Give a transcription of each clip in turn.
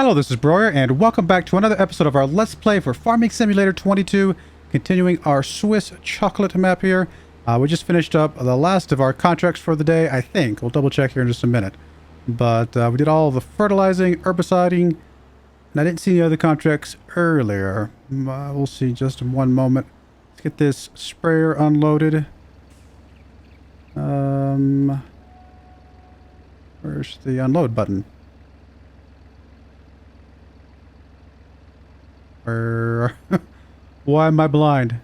Hello, this is Broyar, and welcome back to another episode of our Let's Play for Farming Simulator 22, continuing our Swiss chocolate map here. We just finished up the last of our contracts for the day, I think. We'll double check here in just a minute. But we did all the fertilizing, herbiciding, and I didn't see any other contracts earlier. We'll see just in one moment. Let's get this sprayer unloaded. Where's the unload button? Why am I blind?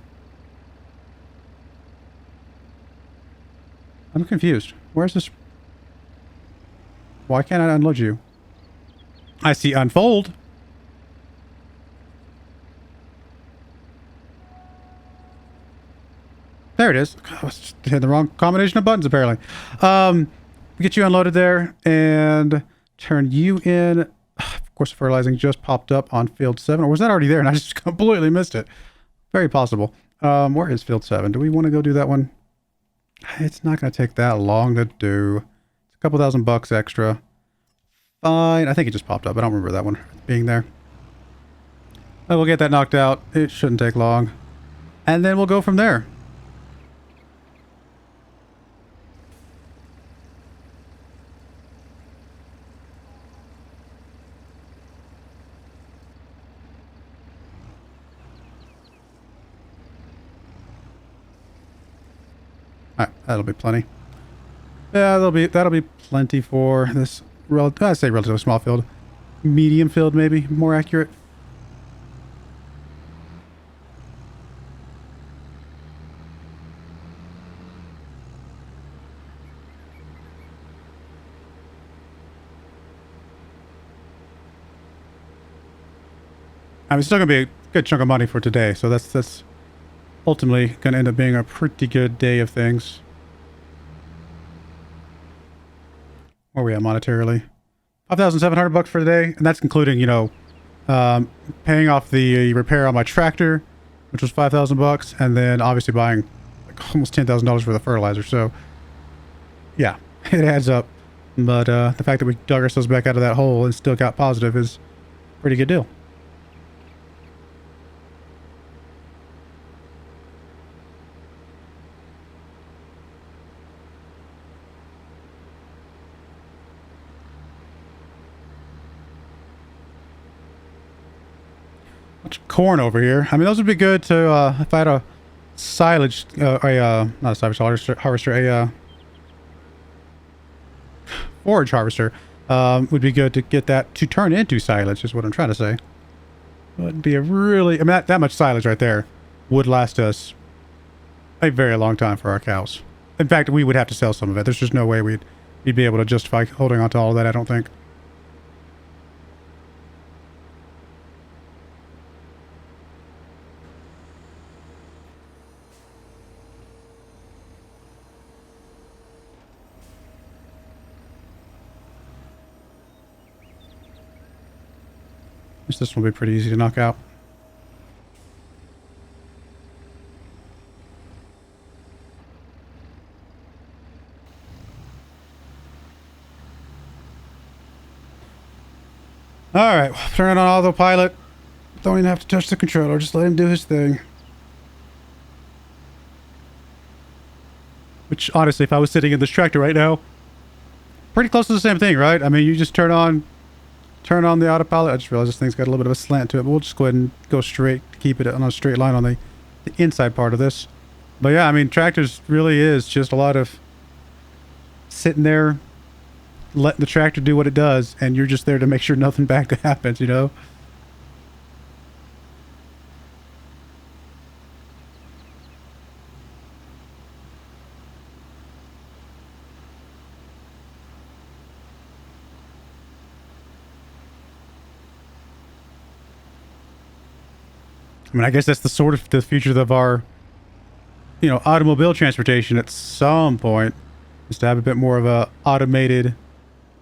I'm confused. Where's this? Why can't I unload you? I see unfold. There it is. I was hitting the wrong combination of buttons apparently. We get you unloaded there and turn you in. Of course, fertilizing just popped up on field 7. Or was that already there and I just completely missed it? Very possible. Where is field 7? Do we want to go do that one? It's not going to take that long to do. It's a couple $1,000 extra. Fine. I think it just popped up. I don't remember that one being there. We'll get that knocked out. It shouldn't take long. And then we'll go from there. Alright, that'll be plenty. Yeah, that'll be plenty for this I'd say relatively small field. Medium field maybe, more accurate. I mean, it's still gonna be a good chunk of money for today, so that's ultimately going to end up being a pretty good day of things. Where are we at monetarily? $5,700 for today, and that's including, you know, paying off the repair on my tractor, which was $5,000, and then obviously buying like almost $10,000 worth of fertilizer. So, yeah, it adds up. But the fact that we dug ourselves back out of that hole and still got positive is a pretty good deal. Corn over here. I mean, those would be good to if I had a silage, not a silage harvester, a forage harvester. Would be good to get that to turn into silage. Is what I'm trying to say. Would be a really, I mean, that much silage right there would last us a very long time for our cows. In fact, we would have to sell some of it. There's just no way we'd be able to justify holding on to all of that, I don't think. This one will be pretty easy to knock out. Alright, turn it on autopilot. Don't even have to touch the controller, just let him do his thing. Which, honestly, if I was sitting in this tractor right now, pretty close to the same thing, right? I mean, you just turn on the autopilot. I just realized this thing's got a little bit of a slant to it, but we'll just go ahead and go straight, keep it on a straight line on the inside part of this. But yeah, I mean, tractors really is just a lot of sitting there, letting the tractor do what it does, and you're just there to make sure nothing bad happens, you know? I mean, I guess that's the sort of the future of our, you know, automobile transportation at some point, is to have a bit more of a automated,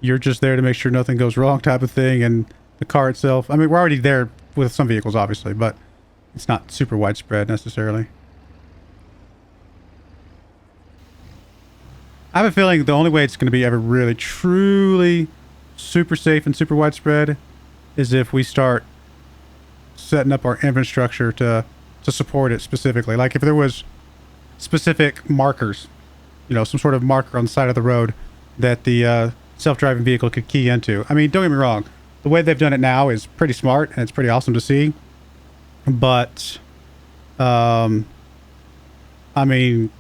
you're just there to make sure nothing goes wrong type of thing. And the car itself, I mean, we're already there with some vehicles, obviously, but it's not super widespread necessarily. I have a feeling the only way it's going to be ever really, truly super safe and super widespread is if we start setting up our infrastructure to support it specifically. Like if there was specific markers, you know, some sort of marker on the side of the road that the self-driving vehicle could key into. I mean, don't get me wrong. The way they've done it now is pretty smart and it's pretty awesome to see. But, I mean,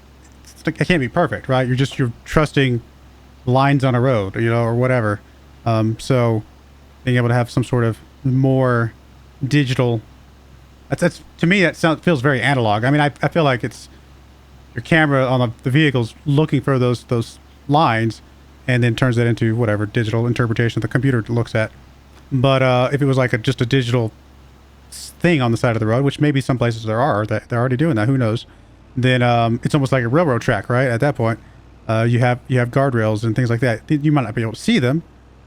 it can't be perfect, right? You're trusting lines on a road, you know, or whatever. So being able to have some sort of more digital, that's to me, that feels very analog. I mean, I feel like it's your camera on the vehicle's looking for those lines and then turns that into whatever digital interpretation the computer looks at. But if it was like just a digital thing on the side of the road, which maybe some places they're already doing that, who knows, then it's almost like a railroad track, right? At that point, you have guardrails and things like that. You might not be able to see them.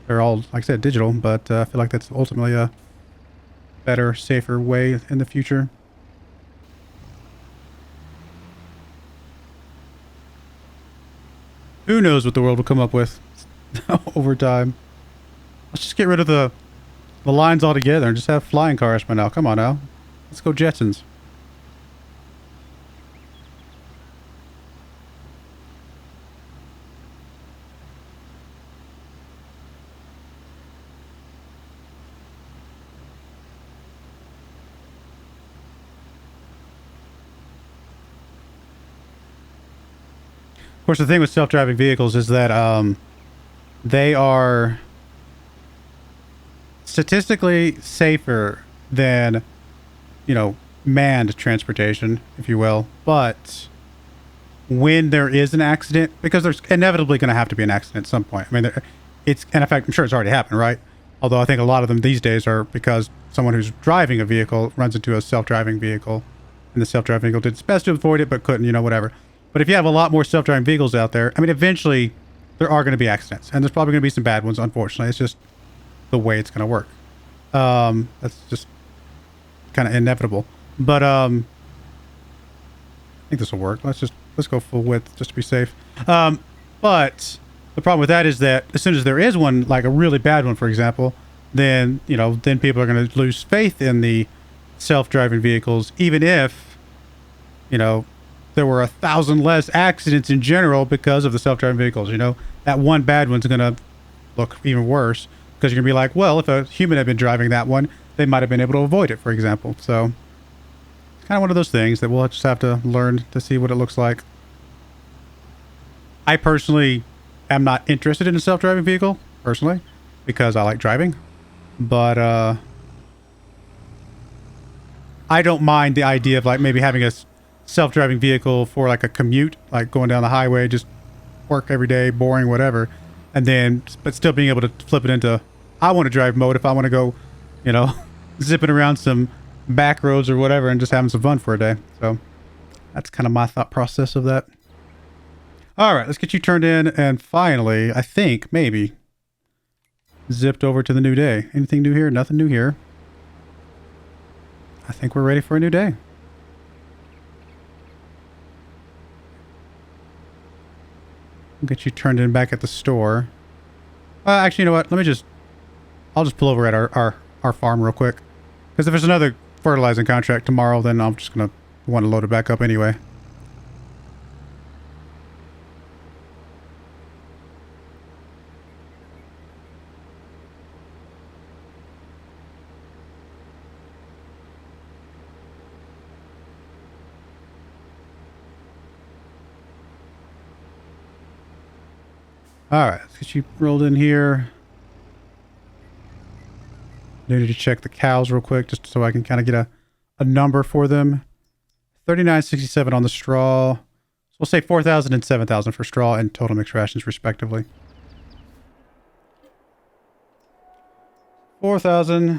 They're all, like I said, digital, but I feel like that's ultimately a better, safer way in the future. Who knows what the world will come up with over time. Let's just get rid of the lines altogether and just have flying cars by now. Come on now. Let's go Jetsons. Of course, the thing with self-driving vehicles is that they are statistically safer than, you know, manned transportation, if you will. But when there is an accident, because there's inevitably going to have to be an accident at some point. I mean, and in fact, I'm sure it's already happened, right? Although I think a lot of them these days are because someone who's driving a vehicle runs into a self-driving vehicle, and the self-driving vehicle did its best to avoid it, but couldn't, you know, whatever. But if you have a lot more self-driving vehicles out there, I mean, eventually there are going to be accidents, and there's probably going to be some bad ones, unfortunately. It's just the way it's going to work. That's just kind of inevitable. But I think this will work. Let's go full width just to be safe. But the problem with that is that as soon as there is one, like a really bad one, for example, then, you know, then people are going to lose faith in the self-driving vehicles, even if, you know, there were 1,000 less accidents in general because of the self-driving vehicles. You know, that one bad one's going to look even worse because you're going to be like, well, if a human had been driving that one, they might have been able to avoid it, for example. So it's kind of one of those things that we'll just have to learn to see what it looks like. I personally am not interested in a self-driving vehicle, personally, because I like driving. But I don't mind the idea of like maybe having a self-driving vehicle for like a commute, like going down the highway, just work every day, boring, whatever. And then, but still being able to flip it into, I want to drive mode if I want to go, you know, zipping around some back roads or whatever and just having some fun for a day. So that's kind of my thought process of that. All right, let's get you turned in. And finally, I think maybe zipped over to the new day. Anything new here? Nothing new here. I think we're ready for a new day. We'll get you turned in back at the store. Actually, you know what? I'll just pull over at our farm real quick. Because if there's another fertilizing contract tomorrow, then I'm just going to want to load it back up anyway. Alright, let's get you rolled in here. Need to check the cows real quick just so I can kind of get a number for them. 39.67 on the straw. So we'll say 4,000 and 7,000 for straw and total mixed rations respectively. 4,000.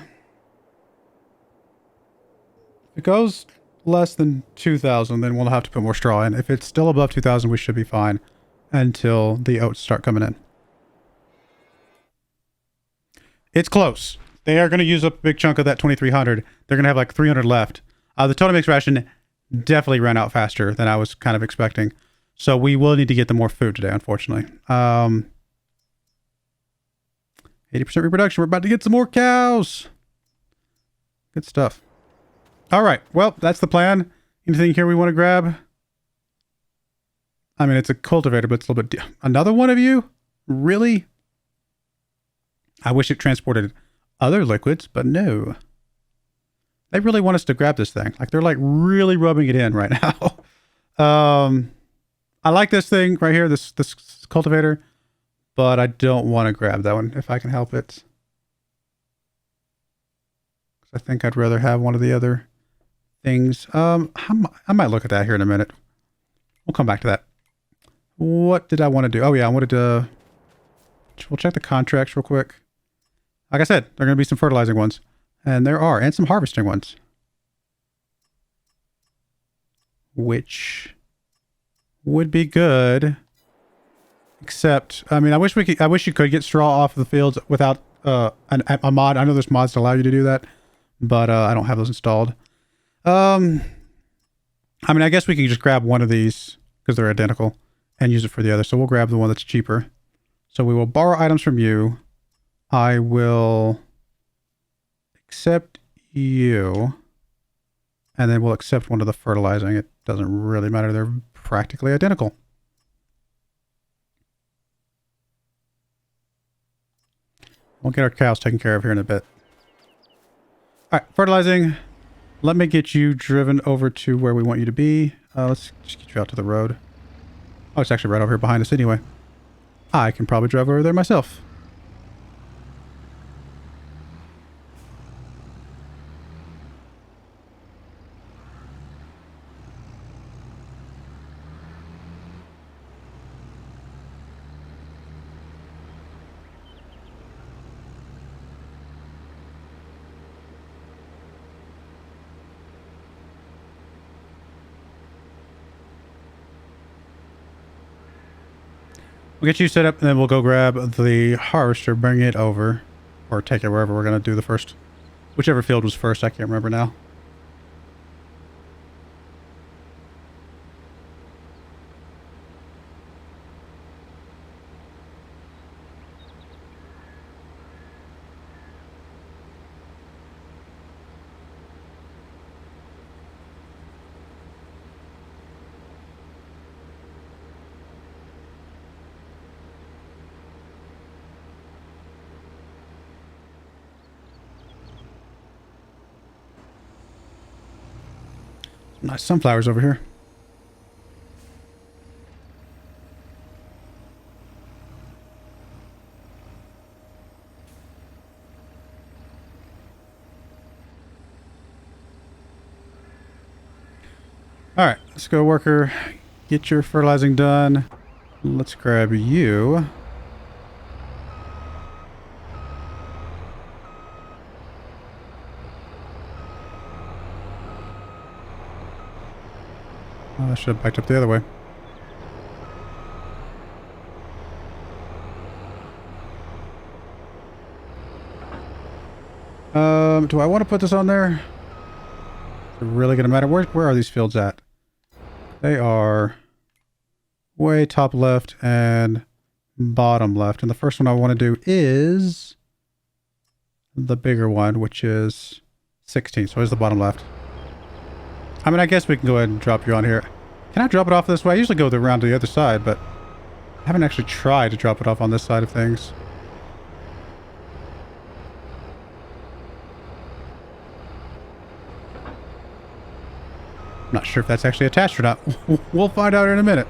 If it goes less than 2,000, then we'll have to put more straw in. If it's still above 2,000, we should be fine until the oats start coming in. It's close. They are going to use up a big chunk of that 2,300. They're going to have like 300 left. The total mixed ration definitely ran out faster than I was kind of expecting. So we will need to get them more food today, unfortunately. 80% reproduction. We're about to get some more cows. Good stuff. All right. Well, that's the plan. Anything here we want to grab? I mean, it's a cultivator, but it's a little bit... Another one of you? Really? I wish it transported other liquids, but no. They really want us to grab this thing. Like, they're like really rubbing it in right now. I like this thing right here, this cultivator, but I don't want to grab that one if I can help it. I think I'd rather have one of the other things. I might look at that here in a minute. We'll come back to that. What did I want to do? Oh yeah, I wanted to... We'll check the contracts real quick. Like I said, there are going to be some fertilizing ones. And there are. And some harvesting ones. Which would be good. Except, I mean, I wish you could get straw off of the fields without a mod. I know there's mods that allow you to do that. But I don't have those installed. I mean, I guess we can just grab one of these because they're identical and use it for the other. So we'll grab the one that's cheaper. So we will borrow items from you. I will accept you. And then we'll accept one of the fertilizing. It doesn't really matter. They're practically identical. We'll get our cows taken care of here in a bit. All right, fertilizing. Let me get you driven over to where we want you to be. Let's just get you out to the road. Oh, it's actually right over here behind us anyway. I can probably drive over there myself. We'll get you set up, and then we'll go grab the harvester, bring it over, or take it wherever we're going to do the first. Whichever field was first, I can't remember now. Nice sunflowers over here. All right, let's go, worker. Get your fertilizing done. Let's grab you. I should have backed up the other way. Do I want to put this on there? Is it really going to matter? Where are these fields at? They are way top left and bottom left. And the first one I want to do is the bigger one, which is 16. So here's the bottom left. I mean, I guess we can go ahead and drop you on here. Can I drop it off this way? I usually go around to the other side, but I haven't actually tried to drop it off on this side of things. I'm not sure if that's actually attached or not. We'll find out in a minute.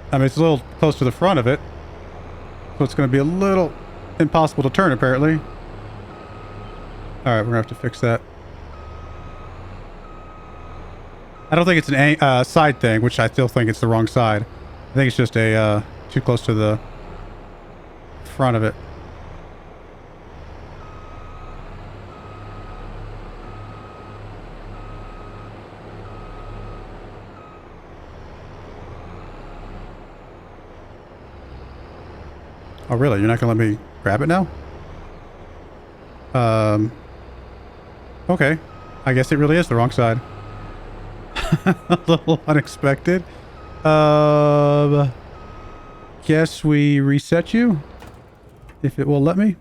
I mean, it's a little close to the front of it, so it's going to be a little impossible to turn, apparently. Alright, we're going to have to fix that. I don't think it's an side thing, which I still think it's the wrong side. I think it's just a too close to the front of it. Oh, really? You're not going to let me grab it now? Okay. I guess it really is the wrong side. A little unexpected. Guess we reset you, if it will let me.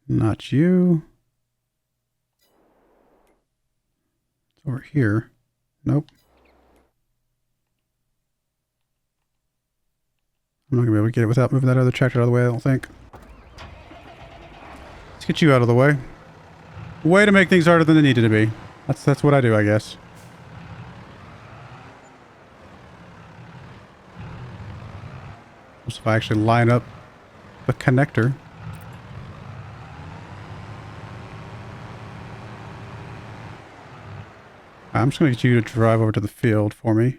Not you. It's over here. Nope. I'm not gonna be able to get it without moving that other tractor out of the way, I don't think. Let's get you out of the way. Way to make things harder than they needed to be. That's what I do, I guess. So if I actually line up the connector. I'm just going to get you to drive over to the field for me.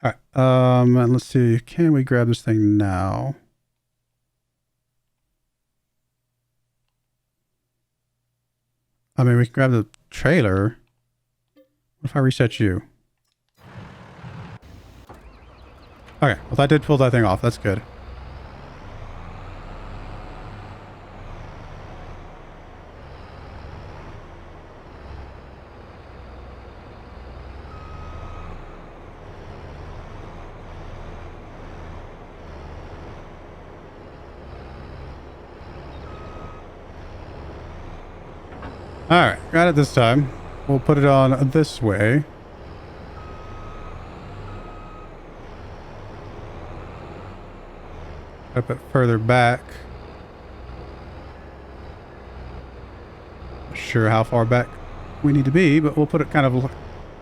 All right. And let's see. Can we grab this thing now? I mean, we can grab the trailer. What if I reset you? Okay. Well, that did pull that thing off. That's good. Alright, got it this time. We'll put it on this way. A bit further back. Not sure how far back we need to be, but we'll put it kind of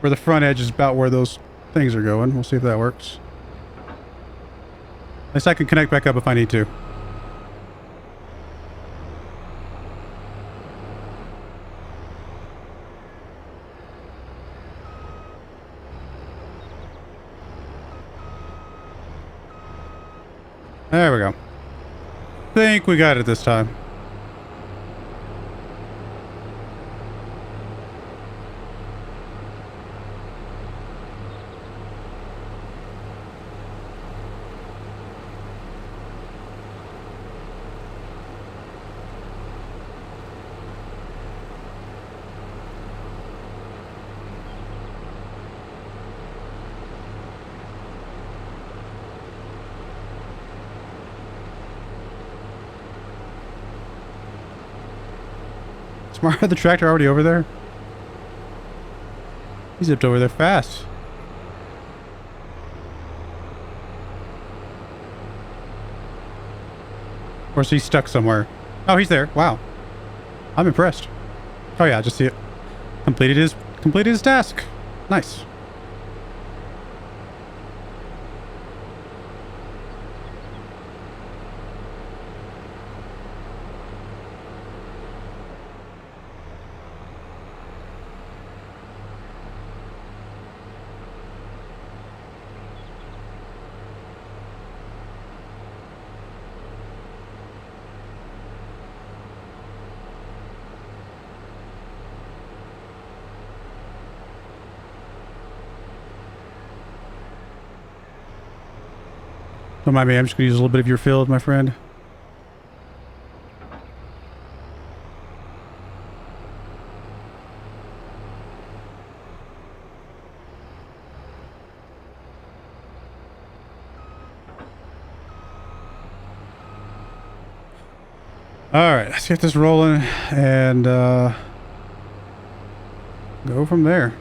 where the front edge is about where those things are going. We'll see if that works. At least I can connect back up if I need to. There we go. Think we got it this time. Smart, the tractor already over there? He zipped over there fast. Of course, he's stuck somewhere. Oh, he's there. Wow. I'm impressed. Oh yeah, just see it. Completed his task. Nice. Don't mind me, I'm just going to use a little bit of your field, my friend. Alright, let's get this rolling and go from there.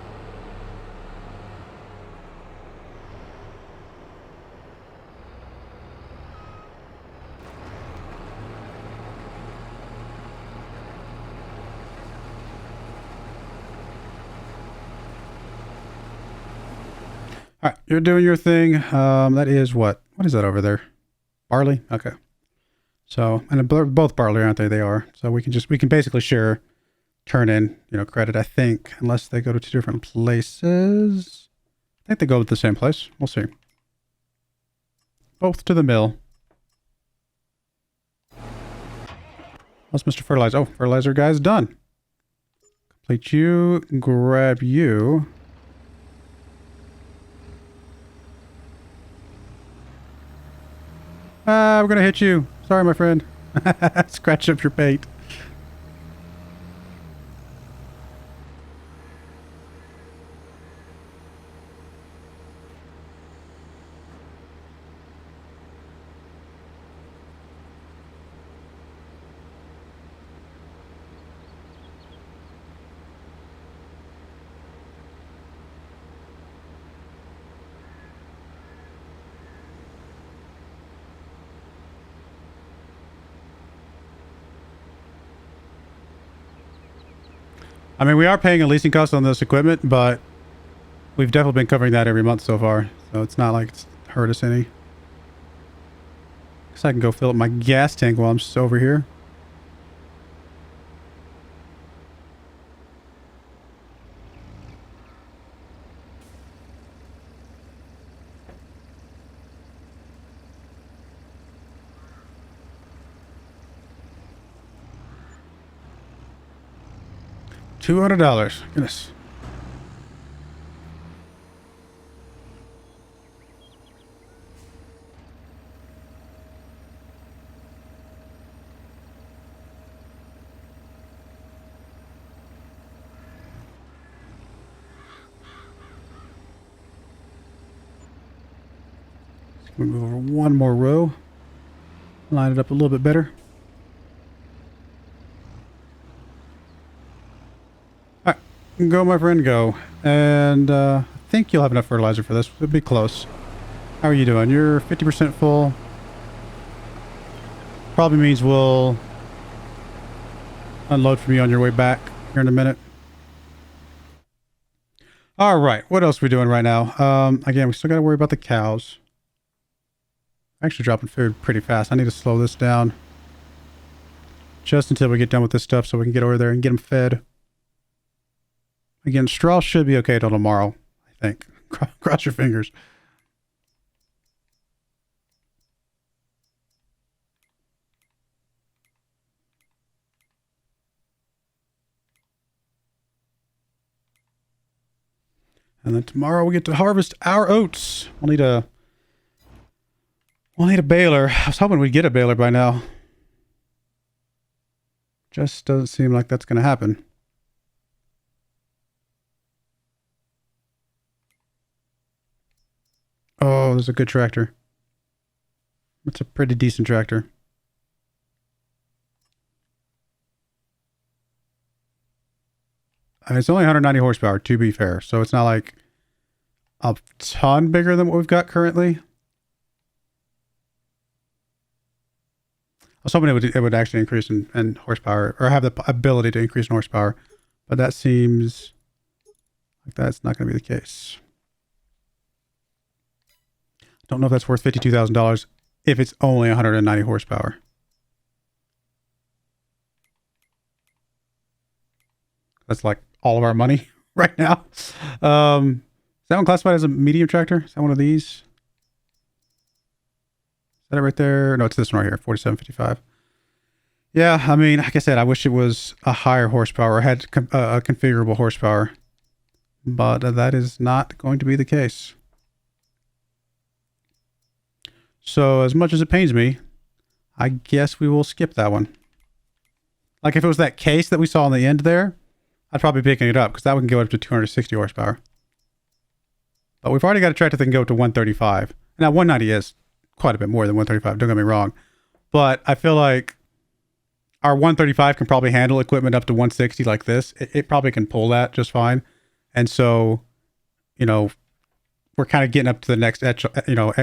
All right, you're doing your thing. That is what? What is that over there? Barley? Okay. So, and they're both barley, aren't they? They are. So we can basically share turn in, credit, I think, unless they go to two different places. I think they go to the same place. We'll see. Both to the mill. How's Mr. Fertilizer? Oh, fertilizer guy's done. Complete you. Grab you. Ah, we're gonna hit you. Sorry, my friend. Scratch up your paint. I mean, we are paying a leasing cost on this equipment, but we've definitely been covering that every month so far. So it's not like it's hurt us any. Guess I can go fill up my gas tank while I'm just over here. $200. Goodness. We move over one more row. Line it up a little bit better. Alright. Go, my friend, go. And I think you'll have enough fertilizer for this. It'll be close. How are you doing? You're 50% full. Probably means we'll unload from you on your way back here in a minute. Alright. What else are we doing right now? Again, we still got to worry about the cows. Actually dropping food pretty fast. I need to slow this down. Just until we get done with this stuff so we can get over there and get them fed. Again, straw should be okay till tomorrow, I think. Cross your fingers. And then tomorrow we get to harvest our oats. We'll need a baler. I was hoping we'd get a baler by now. Just doesn't seem like that's going to happen. Oh, there's a good tractor. It's a pretty decent tractor. It's only 190 horsepower, to be fair. So it's not like a ton bigger than what we've got currently. I was hoping it would actually increase in horsepower, or have the ability to increase in horsepower. But that seems like that's not going to be the case. Don't know if that's worth $52,000 if it's only 190 horsepower. That's like all of our money right now. Is that one classified as a medium tractor? Is that one of these? Is that it right there? No, it's this one right here, 4755. Yeah, I mean, like I said, I wish it was a higher horsepower or had a configurable horsepower. But that is not going to be the case. So as much as it pains me, I guess we will skip that one. Like if it was that case that we saw on the end there, I'd probably be picking it up because that one can go up to 260 horsepower. But we've already got a tractor that can go up to 135. Now 190 is quite a bit more than 135, don't get me wrong. But I feel like our 135 can probably handle equipment up to 160 like this. It probably can pull that just fine. And so, you know, we're kind of getting up to the next,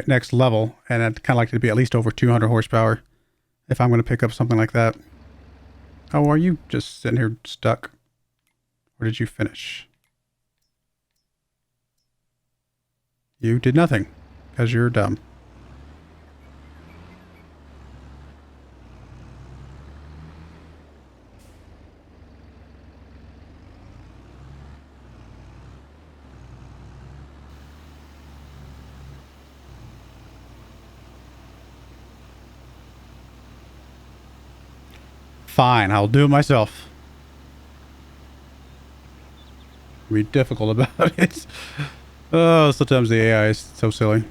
next level. And I'd kind of like it to be at least over 200 horsepower if I'm going to pick up something like that. Oh, are you just sitting here stuck? Or did you finish? You did nothing because you're dumb. Fine, I'll do it myself. Be difficult about it. Oh, sometimes the AI is so silly.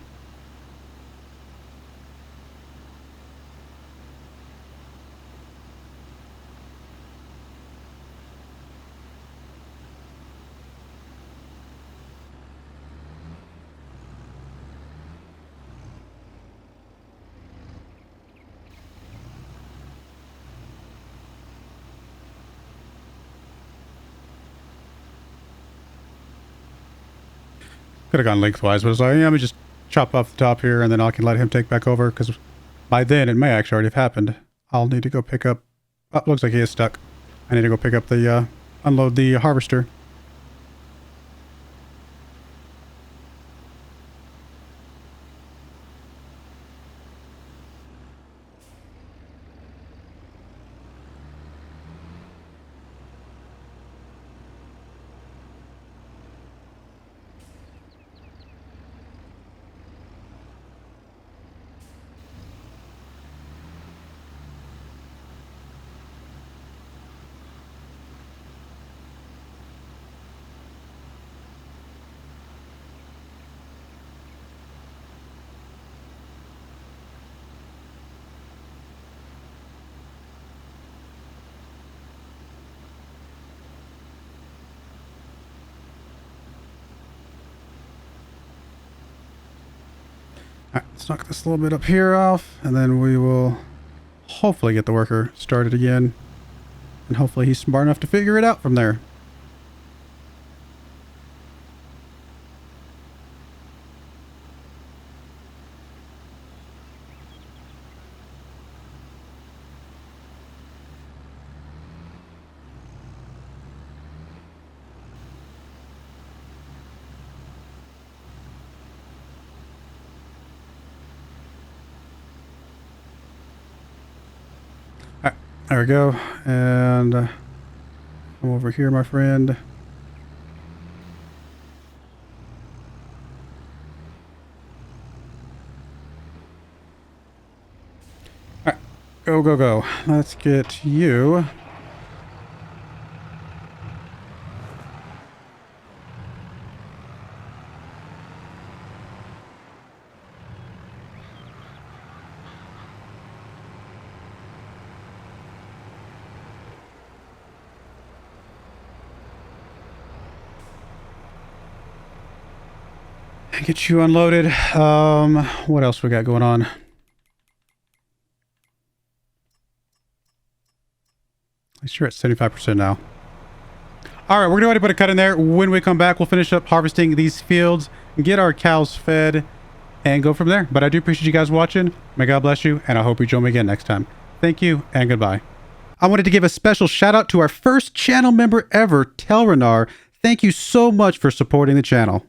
Could have gone lengthwise, but it's like, yeah, let me just chop off the top here, and then I can let him take back over, because by then it may actually already have happened. I'll need to go pick up... Oh, looks like he is stuck. I need to go pick up the, unload the harvester. Alright, let's knock this little bit up here off, and then we will hopefully get the worker started again. And hopefully he's smart enough to figure it out from there. There we go, and come over here, my friend. Alright, go, go, go. Let's get you. Get you unloaded. What else we got going on? I'm sure it's 75% now. All right, we're gonna go ahead and put a cut in there. When we come back, we'll finish up harvesting these fields, get our cows fed, and go from there. But I do appreciate you guys watching. May God bless you, and I hope you join me again next time. Thank you, and goodbye. I wanted to give a special shout out to our first channel member ever, Telrenar. Thank you so much for supporting the channel.